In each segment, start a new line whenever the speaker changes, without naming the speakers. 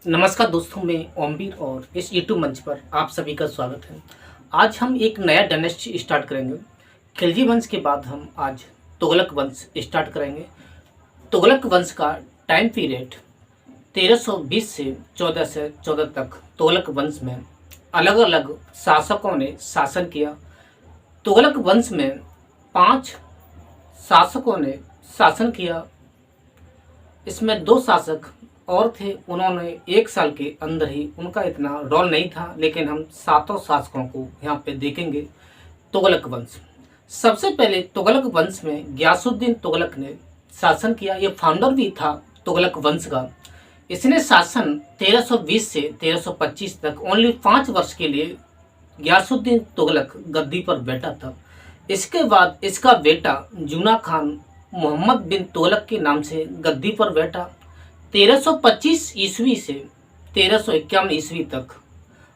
नमस्कार दोस्तों, मैं ओमवीर और इस यूट्यूब मंच पर आप सभी का स्वागत है। आज हम एक नया डायनेस्टी स्टार्ट करेंगे। खिलजी वंश के बाद हम आज तुगलक वंश स्टार्ट करेंगे। तुगलक वंश का टाइम पीरियड 1320 से 1414 तक तुगलक वंश में अलग अलग शासकों ने शासन किया। तुगलक वंश में 5 शासकों ने शासन किया। इसमें 2 शासक और थे, उन्होंने 1 साल के अंदर ही, उनका इतना रोल नहीं था, लेकिन हम 7 शासकों को यहाँ पे देखेंगे। तुगलक वंश, सबसे पहले तुगलक वंश में गयासुद्दीन तुगलक ने शासन किया। ये फाउंडर भी था तुगलक वंश का। इसने शासन 1320 से 1325 तक ओनली 5 वर्ष के लिए गयासुद्दीन तुगलक गद्दी पर बैठा था। इसके बाद इसका बेटा जूना खान मोहम्मद बिन तुगलक के नाम से गद्दी पर बैठा। 1325 ईस्वी से 1351 ईस्वी तक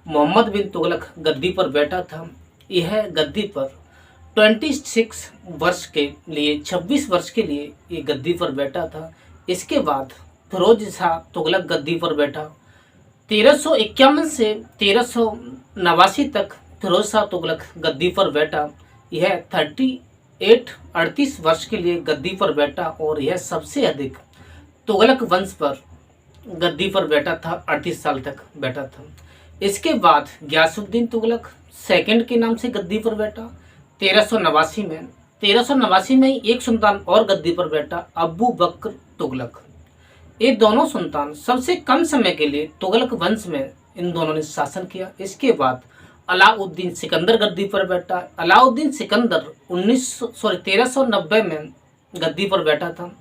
मोहम्मद बिन तुगलक गद्दी पर बैठा था। यह गद्दी पर 26 वर्ष के लिए 26 वर्ष के लिए ये गद्दी पर बैठा था। इसके बाद फिरोज शाह तुगलक गद्दी पर बैठा। 1351 से 1389 तक फिरोज शाह तुगलक गद्दी पर बैठा। यह 38 वर्ष के लिए गद्दी पर बैठा और यह सबसे अधिक तुगलक वंश पर गद्दी पर बैठा था। 38 साल तक बैठा था। इसके बाद गयासुद्दीन तुगलक सेकंड के नाम से गद्दी पर बैठा 1389 में एक सुल्तान और गद्दी पर बैठा, अबू बकर तुगलक। ये दोनों सुल्तान सबसे कम समय के लिए तुगलक वंश में इन दोनों ने शासन किया। इसके बाद अलाउद्दीन सिकंदर गद्दी पर बैठा। अलाउद्दीन सिकंदर 1390 में गद्दी पर बैठा था।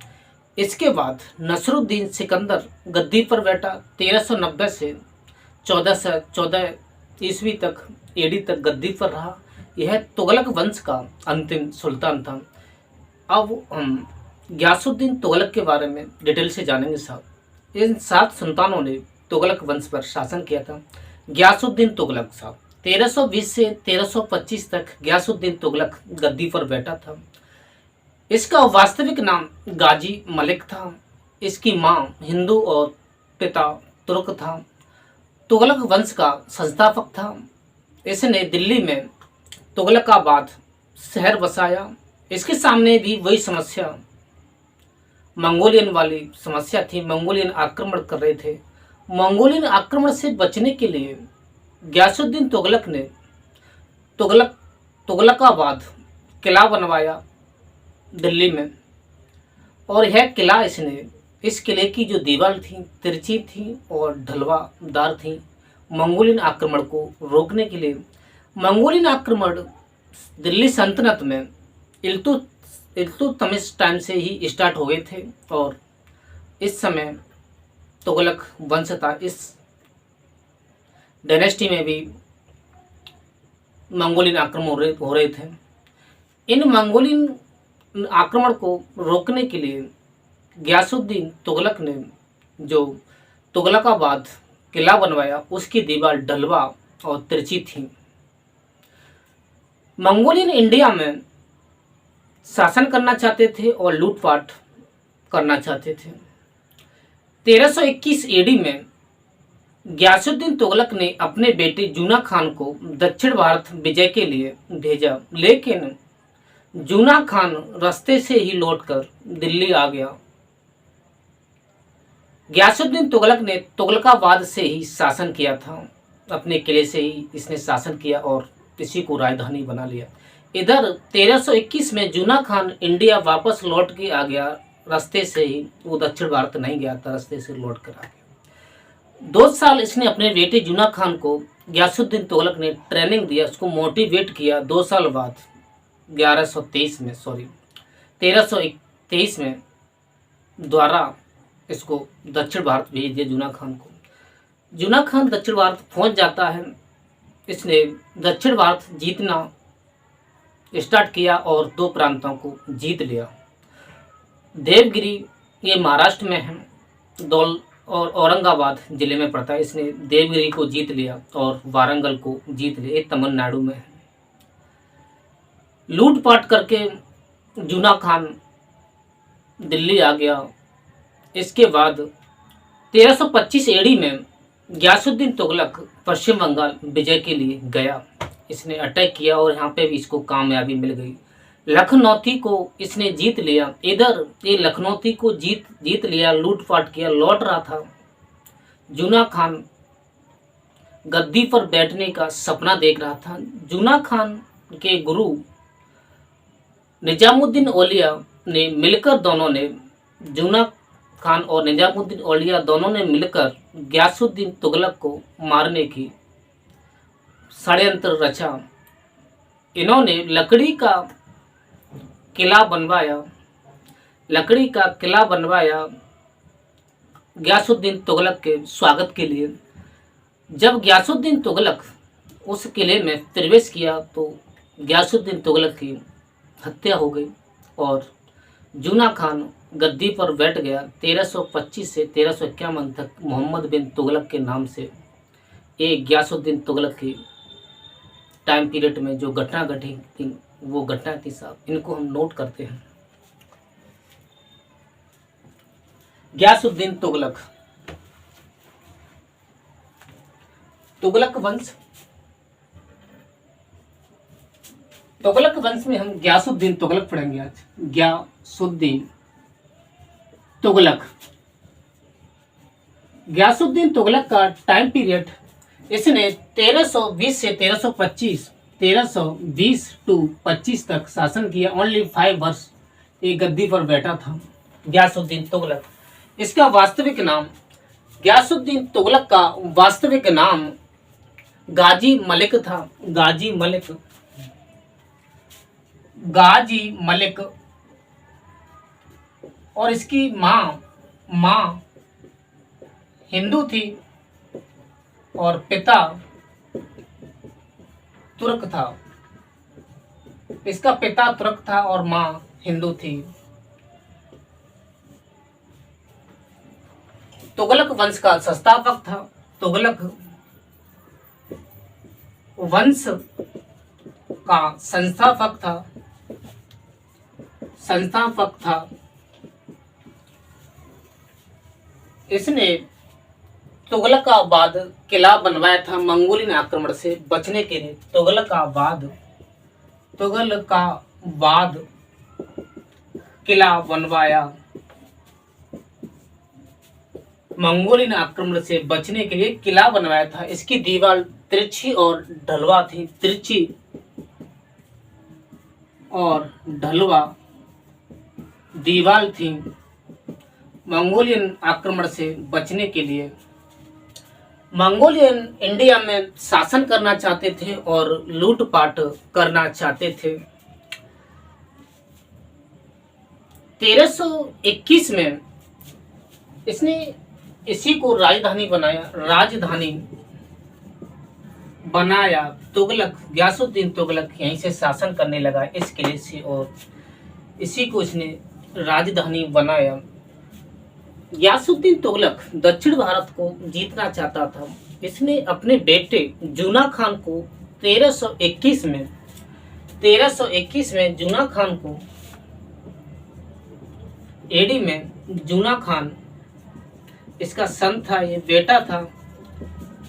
इसके बाद नसरुद्दीन सिकंदर गद्दी पर बैठा। 1390 से 1414 ईस्वी तक एडी तक गद्दी पर रहा। यह तुगलक वंश का अंतिम सुल्तान था। अब हम गयासुद्दीन तुगलक के बारे में डिटेल से जानेंगे साहब। इन 7 सुल्तानों ने तुगलक वंश पर शासन किया था। गयासुद्दीन तुगलक साहब 1320 से 1325 तक गयासुद्दीन तुगलक गद्दी पर बैठा था। इसका वास्तविक नाम गाजी मलिक था। इसकी मां हिंदू और पिता तुर्क था। तुगलक वंश का संस्थापक था। इसने दिल्ली में तुगलकाबाद शहर बसाया। इसके सामने भी वही समस्या, मंगोलियन वाली समस्या थी। मंगोलियन आक्रमण कर रहे थे। मंगोलियन आक्रमण से बचने के लिए गयासुद्दीन तुगलक ने तुगलकाबाद किला बनवाया दिल्ली में। और यह किला इस किले की जो दीवार थी तिरछी थी और ढलवादार थी। मंगोलियन आक्रमण को रोकने के लिए, मंगोलियन आक्रमण दिल्ली सल्तनत में इल्तुतमिश टाइम से ही स्टार्ट हो गए थे और इस समय तुगलक वंश था। इस डायनेस्टी में भी मंगोलियन आक्रमण हो रहे थे। इन मंगोलियन आक्रमण को रोकने के लिए गयासुद्दीन तुगलक ने जो तुगलकाबाद किला बनवाया, उसकी दीवार ढलवा और तिरछी थी। मंगोलियन इंडिया में शासन करना चाहते थे और लूटपाट करना चाहते थे। 1321 एडी में गयासुद्दीन तुगलक ने अपने बेटे जूना खान को दक्षिण भारत विजय के लिए भेजा, लेकिन जूना खान रास्ते से ही लौटकर दिल्ली आ गया। गयासुद्दीन तुगलक ने तुगलकाबाद से ही शासन किया था। अपने किले से ही इसने शासन किया और इसी को राजधानी बना लिया। इधर 1321 में जूना खान इंडिया वापस लौट के आ गया। रास्ते से ही, वो दक्षिण भारत नहीं गया था, रास्ते से लौट कर आ गया। 2 साल इसने अपने बेटे जूना खान को गयासुद्दीन तुगलक ने ट्रेनिंग दिया, उसको मोटिवेट किया। 2 साल बाद 1323 में द्वारा इसको दक्षिण भारत भेज दिया जूना खान को। जूना खान दक्षिण भारत पहुंच जाता है। इसने दक्षिण भारत जीतना स्टार्ट किया और 2 प्रांतों को जीत लिया। देवगिरी ये महाराष्ट्र में है, दौल और औरंगाबाद जिले में पड़ता है। इसने देवगिरी को जीत लिया और वारंगल को जीत लिया, ये तमिलनाडु में है। लूटपाट करके जूना खान दिल्ली आ गया। इसके बाद 1325 एडी में गयासुद्दीन तुगलक पश्चिम बंगाल विजय के लिए गया। इसने अटैक किया और यहाँ पे भी इसको कामयाबी मिल गई। लखनौती को इसने जीत लिया। इधर ये लखनौती को जीत लिया, लूटपाट किया, लौट रहा था। जूना खान गद्दी पर बैठने का सपना देख रहा था। जूना खान के गुरु निजामुद्दीन औलिया ने मिलकर, दोनों ने, जूना खान और निजामुद्दीन औलिया दोनों ने मिलकर गयासुद्दीन तुगलक को मारने की षड्यंत्र रचा। इन्होंने लकड़ी का किला बनवाया गयासुद्दीन तुगलक के स्वागत के लिए। जब गयासुद्दीन तुगलक उस किले में प्रवेश किया तो गयासुद्दीन तुगलक की हत्या हो गई और जूना खान गद्दी पर बैठ गया। 1325 से 1351 तक मोहम्मद बिन तुगलक के नाम से एक गयासुद्दीन तुगलक की टाइम पीरियड में जो घटना घटी थी, वो घटना थी साहब, इनको हम नोट करते हैं। गयासुद्दीन तुगलक, तुगलक वंश में हम गयासुद्दीन तुगलक पढ़ेंगे आज। गयासुद्दीन तुगलक का टाइम पीरियड, इसने 1320 से 1325 टू 25 तक शासन किया। ओनली 5 वर्ष एक गद्दी पर बैठा था गयासुद्दीन तुगलक। इसका वास्तविक नाम, गयासुद्दीन तुगलक का वास्तविक नाम गाजी मलिक था। गाजी मलिक और इसकी माँ हिंदू थी और पिता तुर्क था। इसका पिता तुर्क था और माँ हिंदू थी। तुगलक वंश का संस्थापक था। तुगलक वंश का संस्थापक था। इसने तुगलकाबाद किला बनवाया था मंगोलियन आक्रमण से बचने के लिए। तुगलकाबाद किला बनवाया मंगोलियन आक्रमण से बचने के लिए किला बनवाया था। इसकी दीवार तिरछी और ढलवा थी। तिरछी और ढलवा दीवार थी मंगोलियन आक्रमण से बचने के लिए। मंगोलियन इंडिया में शासन करना चाहते थे और लूटपाट करना चाहते थे। 1321 में इसने इसी को राजधानी बनाया। तुगलक, गयासुद्दीन तुगलक यहीं से शासन करने लगा इस किले से और इसी को इसने राजधानी बनाया। गयासुद्दीन तुगलक दक्षिण भारत को जीतना चाहता था। इसने अपने बेटे जूना खान को 1321 में जूना खान को एडी में जूना खान इसका सन था, ये बेटा था,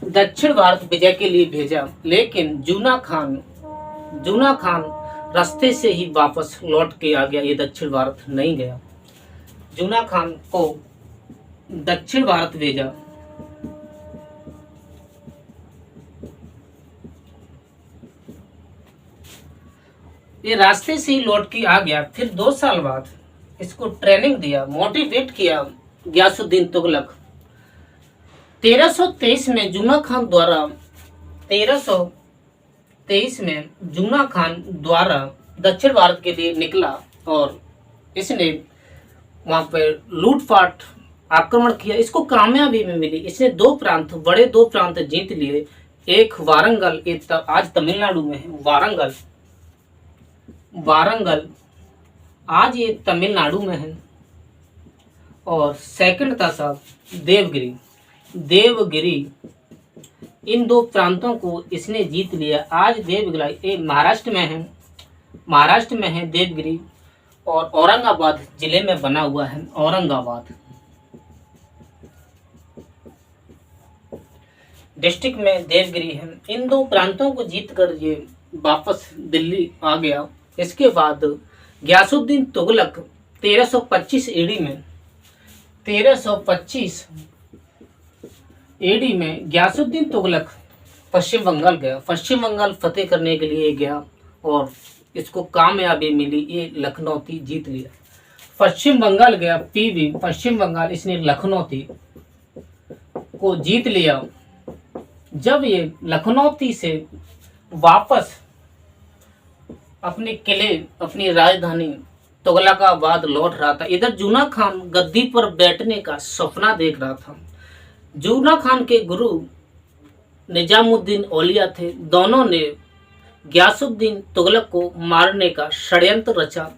दक्षिण भारत विजय के लिए भेजा। लेकिन जूना खान रास्ते से ही वापस लौट के आ गया। ये दक्षिण भारत नहीं गया। जूना खान को दक्षिण भारत भेजा। ये रास्ते से ही लौट के आ गया। फिर 2 साल बाद इसको ट्रेनिंग दिया, मोटिवेट किया गयासुद्दीन तुगलक। 1323 में जूना खान द्वारा दक्षिण भारत के लिए निकला और इसने वहां पर लूटपाट आक्रमण किया। इसको कामयाबी में मिली। इसने बड़े दो प्रांत जीत लिए। एक वारंगल, आज तमिलनाडु में है। वारंगल आज ये तमिलनाडु में है। और सेकंड था साहब देवगिरी। इन 2 प्रांतों को इसने जीत लिया। आज देवगिरी ये महाराष्ट्र में है देवगिरी, और औरंगाबाद जिले में बना हुआ है। औरंगाबाद डिस्ट्रिक्ट में देवगिरी है। इन दो प्रांतों को जीतकर ये वापस दिल्ली आ गया। इसके बाद गयासुद्दीन तुगलक 1325 ईडी में 1325 ईडी में गयासुद्दीन तुगलक पश्चिम बंगाल गया। पश्चिम बंगाल फतेह करने के लिए गया और इसको कामयाबी मिली, ये लखनौती जीत लिया। पश्चिम बंगाल गया, पीवी पश्चिम बंगाल, इसने लखनौती को जीत लिया। जब ये लखनौती से वापस अपने किले, अपनी राजधानी तुगलकाबाद लौट रहा था, इधर जूना खान गद्दी पर बैठने का सपना देख रहा था। जूना खान के गुरु निजामुद्दीन औलिया थे। दोनों ने गयासुद्दीन तुगलक को मारने का षड्यंत्र रचा।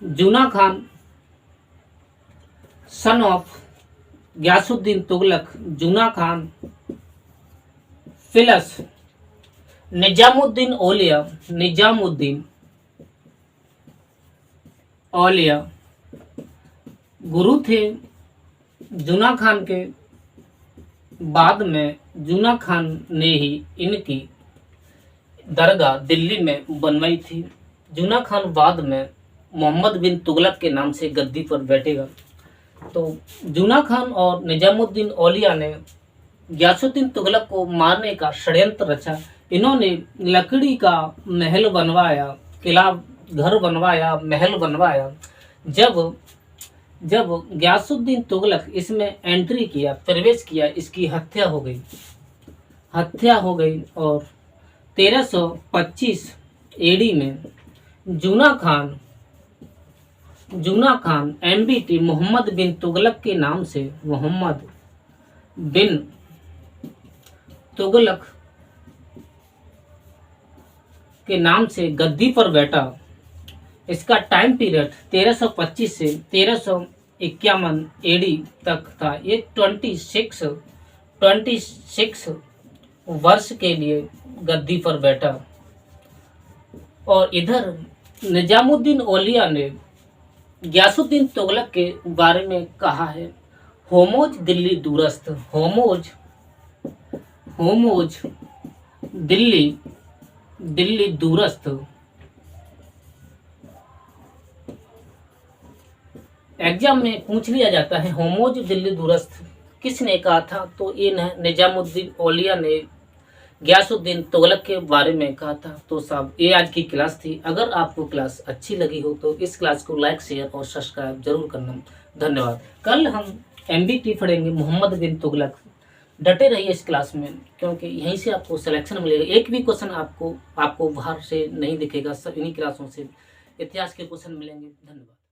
जूना खान सन ऑफ गयासुद्दीन तुगलक, जूना खान फिलस निजामुद्दीन औलिया गुरु थे जूना खान के। बाद में जूना खान ने ही इनकी दरगाह दिल्ली में बनवाई थी। जूना खान बाद में मोहम्मद बिन तुगलक के नाम से गद्दी पर बैठेगा। तो जूना खान और निजामुद्दीन औलिया ने गयासुद्दीन तुगलक को मारने का षड्यंत्र रचा। इन्होंने लकड़ी का महल बनवाया, किला घर बनवाया, महल बनवाया। जब गयासुद्दीन तुगलक इसमें एंट्री किया, प्रवेश किया, इसकी हत्या हो गई और 1325 एडी में जूना खान एमबीटी मोहम्मद बिन तुगलक के नाम से, मोहम्मद बिन तुगलक के नाम से गद्दी पर बैठा। इसका टाइम पीरियड 1325 से 1351 एडी तक था। ये 26 वर्ष के लिए गद्दी पर बैठा। और इधर निजामुद्दीन औलिया ने गयासुद्दीन तुगलक के बारे में कहा है, होमोज दिल्ली दूरस्थ, होमोज दिल्ली दूरस्थ। एग्जाम में पूछ लिया जाता है होमोज दिल्ली दूरस्थ किसने कहा था, तो ये निजामुद्दीन औलिया ने गयासुद्दीन तुगलक के बारे में कहा था। तो साहब ये आज की क्लास थी। अगर आपको क्लास अच्छी लगी हो तो इस क्लास को लाइक, शेयर और सब्सक्राइब जरूर करना। धन्यवाद। कल हम एमबीटी पढ़ेंगे मोहम्मद बिन तुगलक। डटे रहिए इस क्लास में, क्योंकि यहीं से आपको सिलेक्शन मिलेगा। एक भी क्वेश्चन आपको बाहर से नहीं दिखेगा, सब इन्हीं क्लासों से इतिहास के क्वेश्चन मिलेंगे। धन्यवाद।